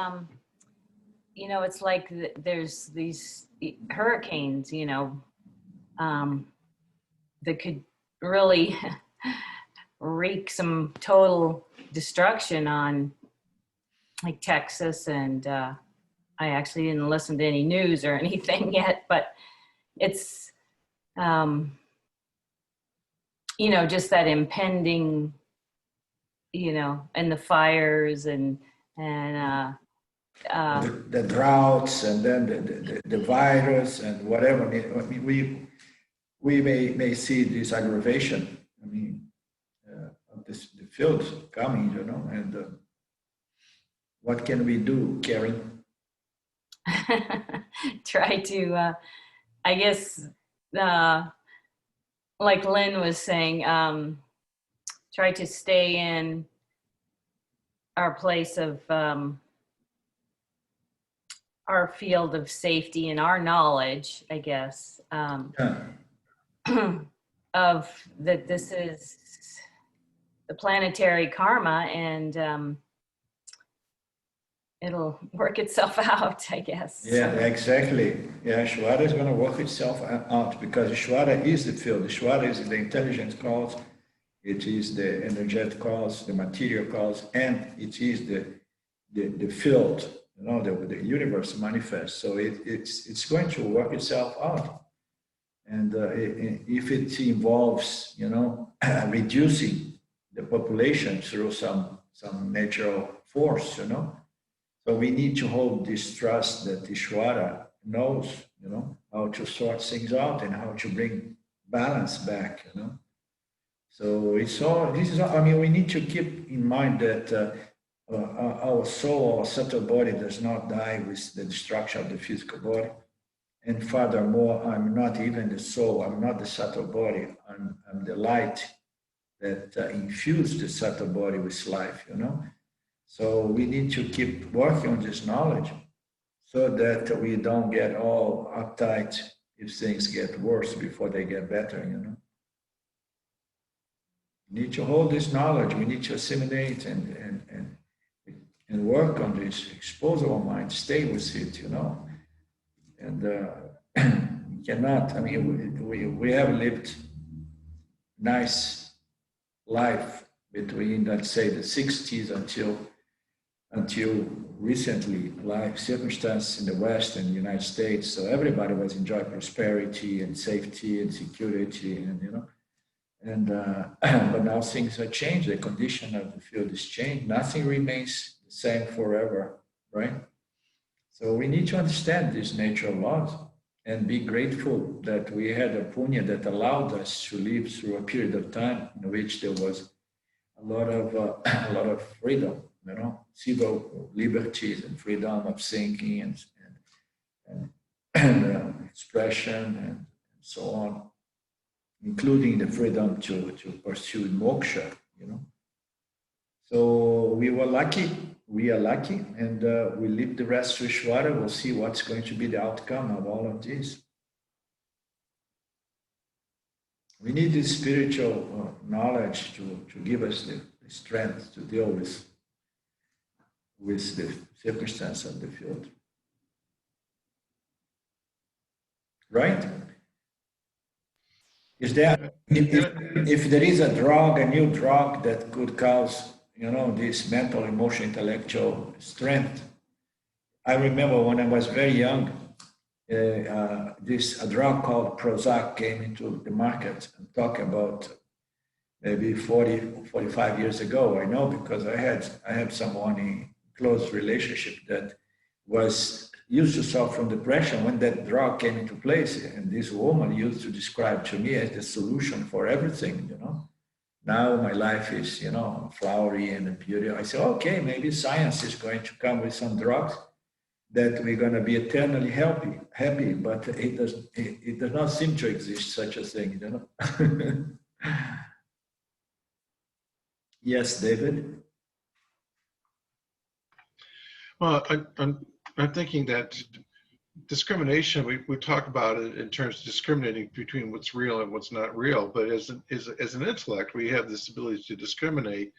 it's like there's these hurricanes, that could really wreak some total destruction on like Texas. And I actually didn't listen to any news or anything yet, but it's, just that impending, and the fires and the droughts, and then the virus and whatever. I mean, we may see this aggravation. I mean, of the field coming, and what can we do, Karen? try to, I guess, like Lynn was saying, try to stay in our place of our field of safety and our knowledge, I guess, Yeah. of that this is the planetary karma, and it'll work itself out, I guess. Yeah, exactly. Yeah, Shwara is going to work itself out because Shwara is the field. Shwara is the intelligent cause, it is the energetic cause, the material cause, and it is the field. You know, the universe manifests. So it's going to work itself out. And if it involves, you know, reducing the population through some natural force, you know. So we need to hold this trust that Ishwara knows, you know, how to sort things out and how to bring balance back, you know. So it's all, this is, I mean, we need to keep in mind that our soul, our subtle body does not die with the destruction of the physical body. And furthermore, I'm not even the soul, I'm not the subtle body, I'm the light that infused the subtle body with life, you know. So we need to keep working on this knowledge so that we don't get all uptight if things get worse before they get better, you know. We need to hold this knowledge, we need to assimilate and work on this, expose our mind, stay with it, you know. And we cannot, I mean, we have lived nice life between, let's say, the 60s until recently, life circumstances in the West and the United States. So everybody was enjoying prosperity and safety and security, and you know, and but now things have changed. The condition of the field is changed. Nothing remains the same forever, right? So we need to understand these natural laws and be grateful that we had a punya that allowed us to live through a period of time in which there was a lot of freedom, you know, civil liberties and freedom of thinking and expression and so on, including the freedom to pursue moksha, you know. So we were lucky, we are lucky, and we leave the rest to Ishwara. We'll see what's going to be the outcome of all of this. We need this spiritual knowledge to give us the strength to deal with the circumstance of the field. Right? Is there, if there is a drug, a new drug that could cause, you know, this mental, emotional, intellectual strength? I remember when I was very young, a drug called Prozac came into the market. I'm talking about maybe 40, 45 years ago. I know because I had someone in close relationship that was used to suffer from depression when that drug came into place. And this woman used to describe to me as the solution for everything, you know. Now my life is, you know, flowery and beautiful. I say, okay, maybe science is going to come with some drugs that we're going to be eternally happy, but it does not seem to exist such a thing, you know. Yes, David. Well, I'm thinking that discrimination, we talk about it in terms of discriminating between what's real and what's not real, but as an intellect, we have this ability to discriminate.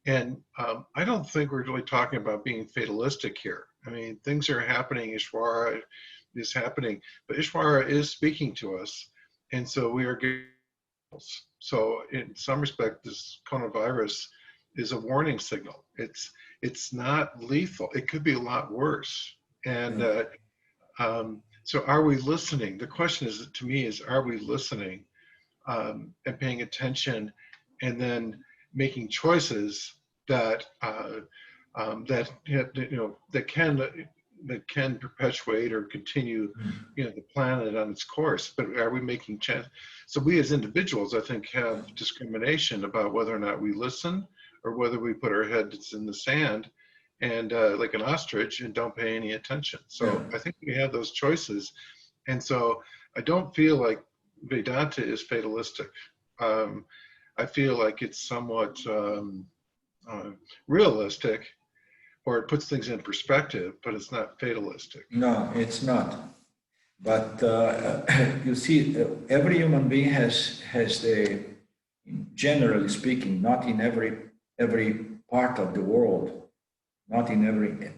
And I don't think we're really talking about being fatalistic here. I mean, things are happening, Ishwara is happening, but Ishwara is speaking to us. And so we are getting, so in some respect, this coronavirus is a warning signal. It's not lethal. It could be a lot worse. And so are we listening? The question is, to me, is are we listening and paying attention and then making choices that can perpetuate or continue, you know, the planet on its course. But are we making chance? So we as individuals, I think, have discrimination about whether or not we listen or whether we put our heads in the sand and like an ostrich and don't pay any attention. So I think we have those choices. And so I don't feel like Vedanta is fatalistic. I feel like it's somewhat realistic, or it puts things in perspective, but it's not fatalistic. No, it's not. But you see, every human being has the, generally speaking, not in every part of the world, not in every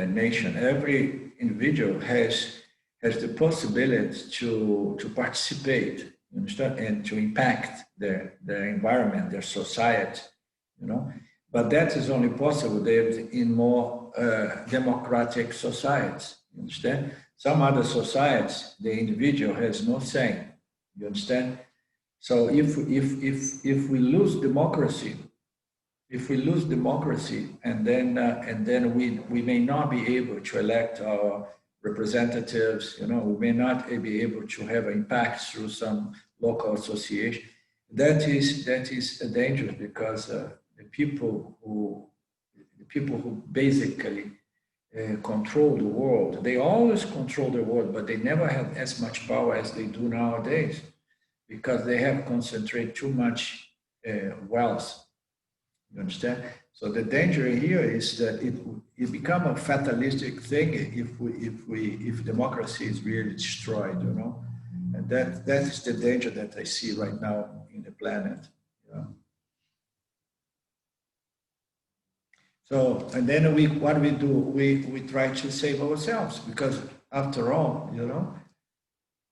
nation, every individual has the possibility to participate, you understand, and to impact their environment, their society, you know. But that is only possible, David, in more democratic societies. You understand? Some other societies, the individual has no say. You understand? So if we lose democracy, and then we may not be able to elect our representatives, you know, we may not be able to have an impact through some local association. That is dangerous, because the people who basically control the world, they always control the world, but they never had as much power as they do nowadays, because they have concentrated too much wealth. You understand? So the danger here is that it become a fatalistic thing if democracy is really destroyed, you know, and that is the danger that I see right now in the planet. You know? So, and then what we do, we try to save ourselves, because after all, you know,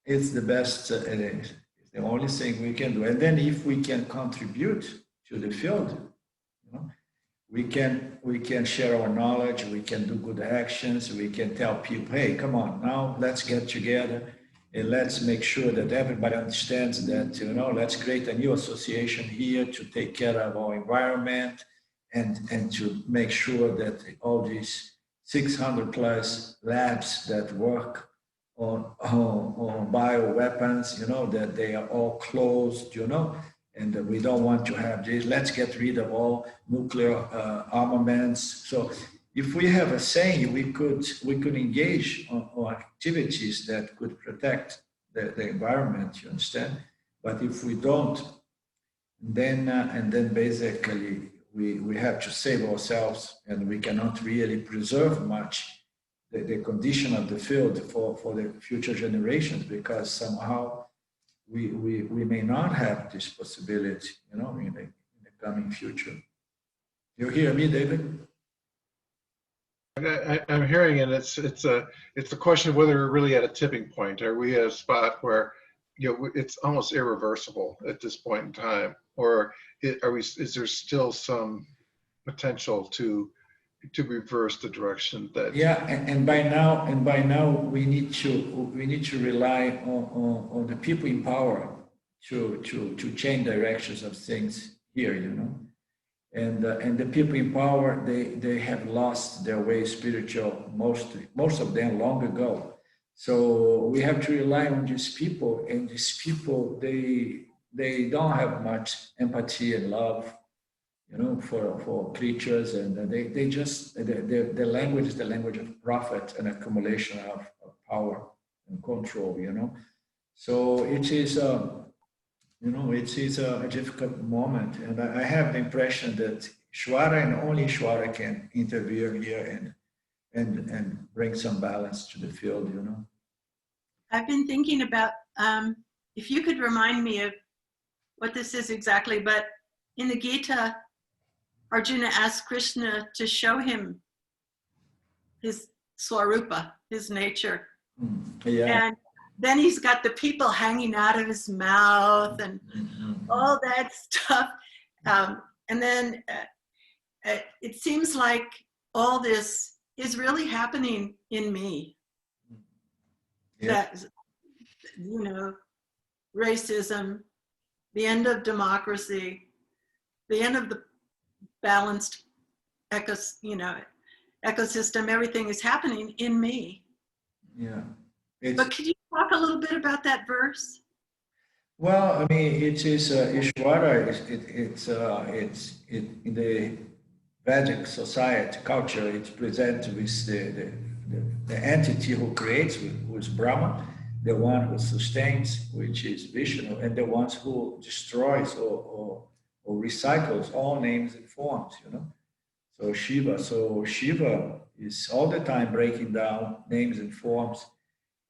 it's the best, it's the only thing we can do. And then if we can contribute to the field, you know, we can share our knowledge, we can do good actions, we can tell people, hey, come on, now let's get together and let's make sure that everybody understands that, you know, let's create a new association here to take care of our environment, and to make sure that all these 600 plus labs that work on bioweapons, you know, that they are all closed, you know, and we don't want to have this. Let's get rid of all nuclear armaments. So if we have a say, we could engage on activities that could protect the environment, you understand? But if we don't, then and then basically we have to save ourselves, and we cannot really preserve much the condition of the field for the future generations, because somehow we may not have this possibility, you know, in the coming future. You hear me, David? I'm hearing, and it's a question of whether we're really at a tipping point. Are we at a spot where, you know, it's almost irreversible at this point in time, or is there still some potential to reverse the direction that? Yeah, and by now we need to rely on the people in power to change directions of things here, you know, and the people in power, they have lost their way spiritual, most of them long ago. So we have to rely on these people, and these people, they don't have much empathy and love, you know, for creatures, and they just, the language is the language of profit and accumulation of power and control, you know. So it is, you know, it is a difficult moment, and I have the impression that Ishvara and only Ishvara can intervene here and bring some balance to the field, you know. I've been thinking about, if you could remind me of what this is exactly, but in the Gita, Arjuna asked Krishna to show him his swarupa, his nature. Yeah. And then he's got the people hanging out of his mouth and all that stuff. And then it seems like all this is really happening in me. Yeah. That, you know, racism, the end of democracy, the end of the balanced ecosystem, everything is happening in me. Yeah. But could you talk a little bit about that verse? Well, I mean, it is Ishvara. It's in the Vedic society culture. It's presented with the entity who creates, who is Brahma, the one who sustains, which is Vishnu, and the ones who destroys or recycles all names and forms, you know. So Shiva is all the time breaking down names and forms,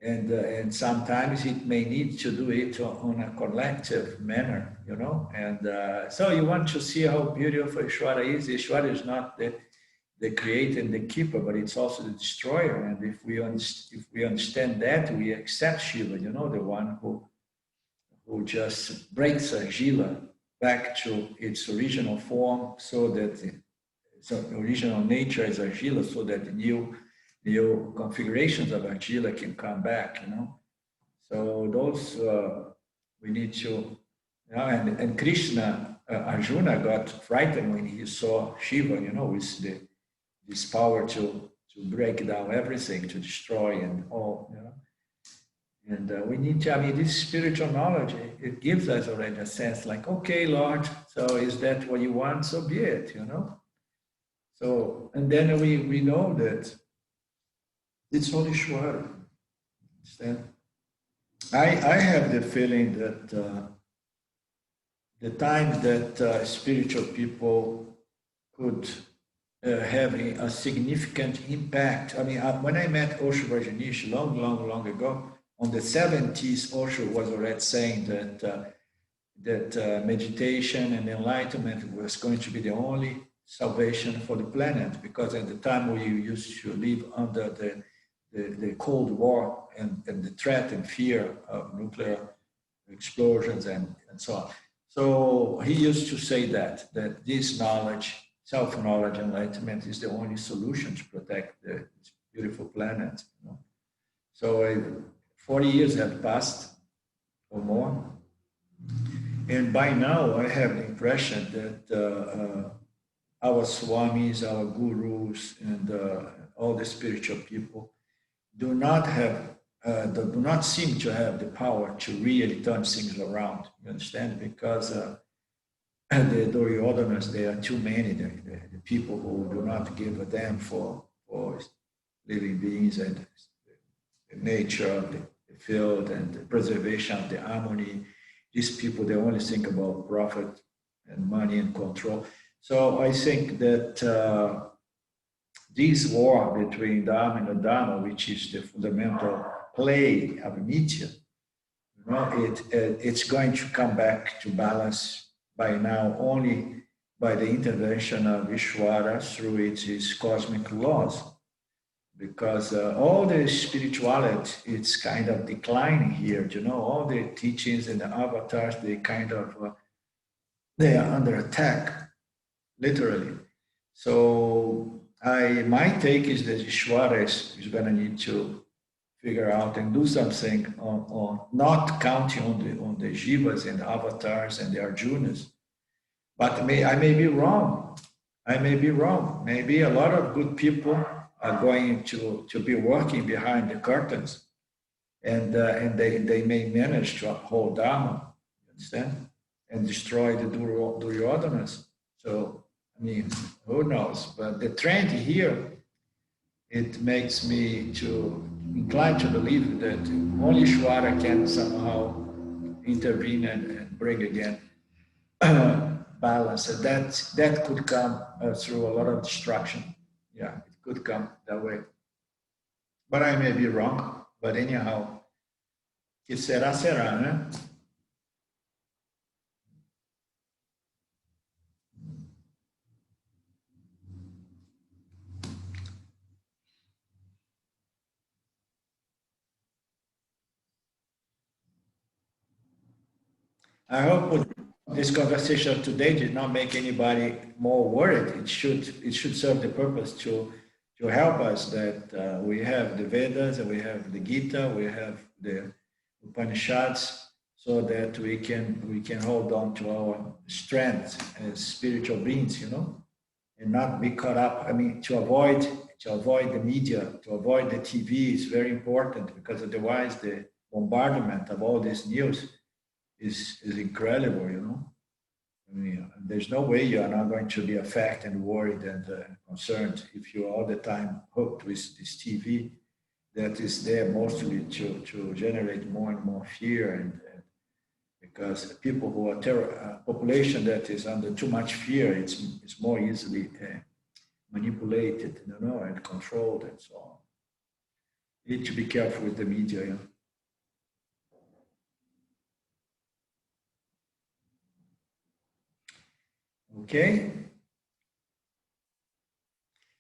and sometimes it may need to do it on a collective manner, you know. And so you want to see how beautiful Ishvara is. Ishvara is not the creator and the keeper, but it's also the destroyer. And if we understand that, we accept Shiva, you know, the one who just breaks a jila back to its original form, so that the original nature is Argila, so that the new configurations of Argila can come back, you know. So those, we need to, you know, and Krishna, Arjuna got frightened when he saw Shiva, you know, with this power to break down everything, to destroy and all, you know. And we need to, I mean, this spiritual knowledge, it gives us already a sense like, okay, Lord, so is that what you want? So be it, you know. So, and then we know that it's all Ishvara. Understand? I have the feeling that the times that spiritual people could have a significant impact. I mean, when I met Osho Rajneesh long ago, on the 70s, Osho was already saying that meditation and enlightenment was going to be the only salvation for the planet, because at the time we used to live under the Cold War and the threat and fear of nuclear explosions and so on. So he used to say that this knowledge, self-knowledge, enlightenment is the only solution to protect this beautiful planet. You know? So 40 years have passed or more, and by now I have the impression that our swamis, our gurus, and all the spiritual people do not seem to have the power to really turn things around. You understand? Because the Duryodanas, there are too many. The people who do not give a damn for living beings and the nature of the field and the preservation of the harmony. These people, they only think about profit and money and control. So I think that this war between Dharma and Adharma, which is the fundamental play of Nitya, you know, it's going to come back to balance by now only by the intervention of Ishvara through its cosmic laws. Because all the spirituality, it's kind of declining here, you know, all the teachings and the avatars, they are under attack, literally. So my take is that Ishvara is going to need to figure out and do something on not counting on the Jivas and the avatars and the Arjunas. But I may be wrong. Maybe a lot of good people are going to be working behind the curtains, and they may manage to uphold Dharma, you understand, and destroy the Duryodanas. So, I mean, who knows? But the trend here, it makes me to inclined to believe that only Ishvara can somehow intervene and bring again balance. And that could come through a lot of destruction. Yeah, it could come that way. But I may be wrong. But anyhow, que será, será, né? I hope this conversation today did not make anybody more worried. It should serve the purpose to help us that we have the Vedas and we have the Gita, we have the Upanishads, so that we can hold on to our strength as spiritual beings, you know, and not be caught up. I mean, to avoid the media, to avoid the TV is very important, because otherwise the bombardment of all this news is incredible, you know. I mean, there's no way you are not going to be affected and worried and concerned if you're all the time hooked with this TV that is there mostly to generate more and more fear, and because people who are population that is under too much fear, it's more easily manipulated, and controlled and so on. Need to be careful with the media. Yeah? Okay.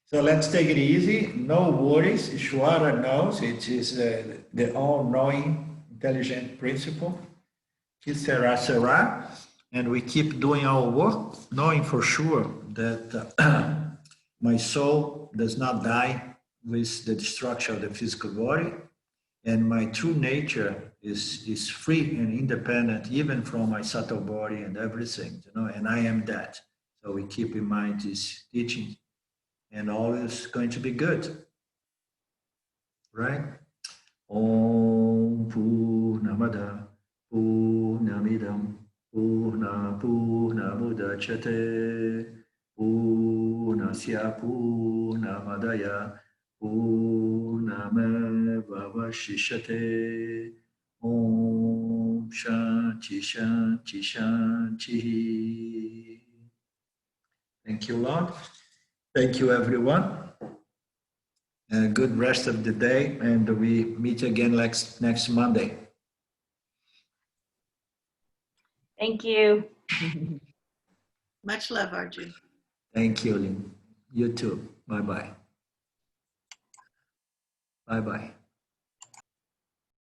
So let's take it easy. No worries. Ishwara knows it is the all-knowing, intelligent principle. Kisera sera. And we keep doing our work, knowing for sure that my soul does not die with the destruction of the physical body. And my true nature is free and independent, even from my subtle body and everything, and I am that. So we keep in mind this teaching, and all is going to be good, right? Om Purnamada Purnamidam Purnamudachyate Purnasya Purnamadaya Purnameva Vashishyate. Om Shanti Shanti Shanti. Thank you, Lord. Thank you, everyone. A good rest of the day, and we meet again next Monday. Thank you. Much love, Arjun. Thank you, Lynn. You too. Bye-bye. Bye-bye.